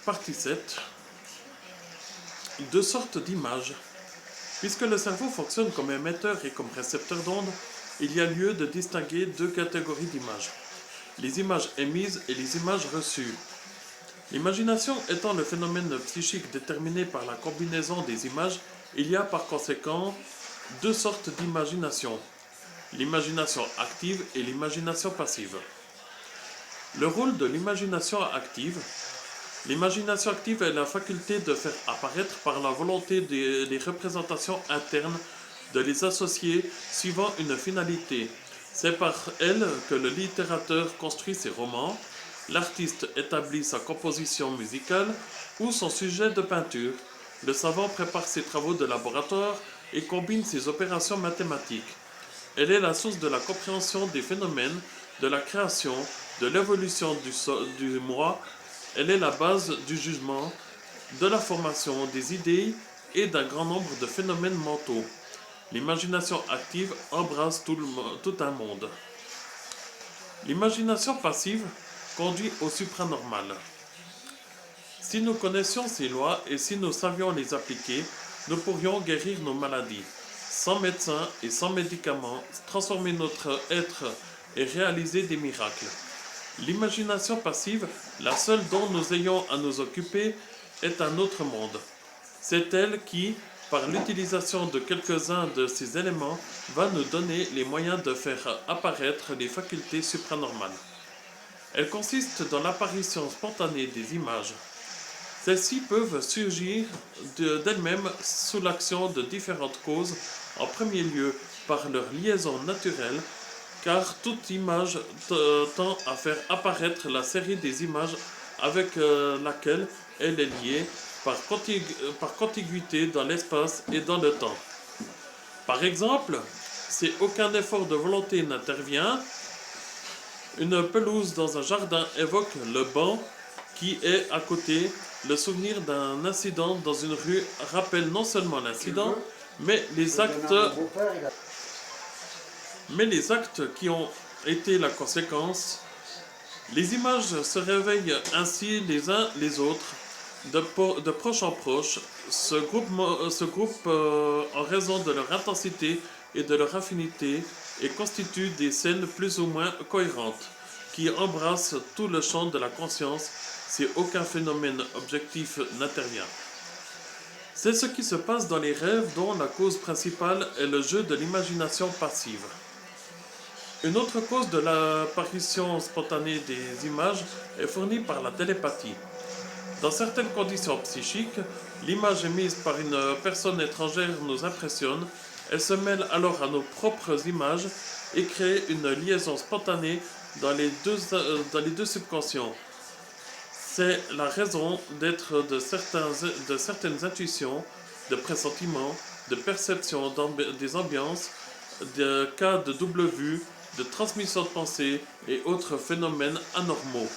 Partie 7. Deux sortes d'images. Puisque le cerveau fonctionne comme émetteur et comme récepteur d'ondes, il y a lieu de distinguer deux catégories d'images. Les images émises et les images reçues. L'imagination étant le phénomène psychique déterminé par la combinaison des images, il y a par conséquent deux sortes d'imagination. L'imagination active et l'imagination passive. Le rôle de l'imagination active. L'imagination active est la faculté de faire apparaître par la volonté des représentations internes, de les associer suivant une finalité. C'est par elle que le littérateur construit ses romans, l'artiste établit sa composition musicale ou son sujet de peinture, le savant prépare ses travaux de laboratoire et combine ses opérations mathématiques. Elle est la source de la compréhension des phénomènes, de la création, de l'évolution du moi. Elle est la base du jugement, de la formation des idées et d'un grand nombre de phénomènes mentaux. L'imagination active embrasse tout un monde. L'imagination passive conduit au supranormal. Si nous connaissions ces lois et si nous savions les appliquer, nous pourrions guérir nos maladies. Sans médecin et sans médicaments, transformer notre être et réaliser des miracles. L'imagination passive, la seule dont nous ayons à nous occuper, est un autre monde. C'est elle qui, par l'utilisation de quelques-uns de ces éléments, va nous donner les moyens de faire apparaître les facultés supranormales. Elle consiste dans l'apparition spontanée des images. Celles-ci peuvent surgir d'elles-mêmes sous l'action de différentes causes, en premier lieu par leur liaison naturelle, car toute image tend à faire apparaître la série des images avec laquelle elle est liée par contiguïté dans l'espace et dans le temps. Par exemple, si aucun effort de volonté n'intervient, une pelouse dans un jardin évoque le banc qui est à côté. Le souvenir d'un incident dans une rue rappelle non seulement l'incident, mais les actes qui ont été la conséquence. Les images se réveillent ainsi les uns les autres, de proche en proche, se groupent en raison de leur intensité et de leur affinité et constituent des scènes plus ou moins cohérentes, qui embrassent tout le champ de la conscience si aucun phénomène objectif n'intervient. C'est ce qui se passe dans les rêves dont la cause principale est le jeu de l'imagination passive. Une autre cause de l'apparition spontanée des images est fournie par la télépathie. Dans certaines conditions psychiques, l'image émise par une personne étrangère nous impressionne, elle se mêle alors à nos propres images et crée une liaison spontanée dans les deux subconscients. C'est la raison d'être de certaines intuitions, de pressentiments, de perception des ambiances, de cas de double vue, de transmission de pensée et autres phénomènes anormaux.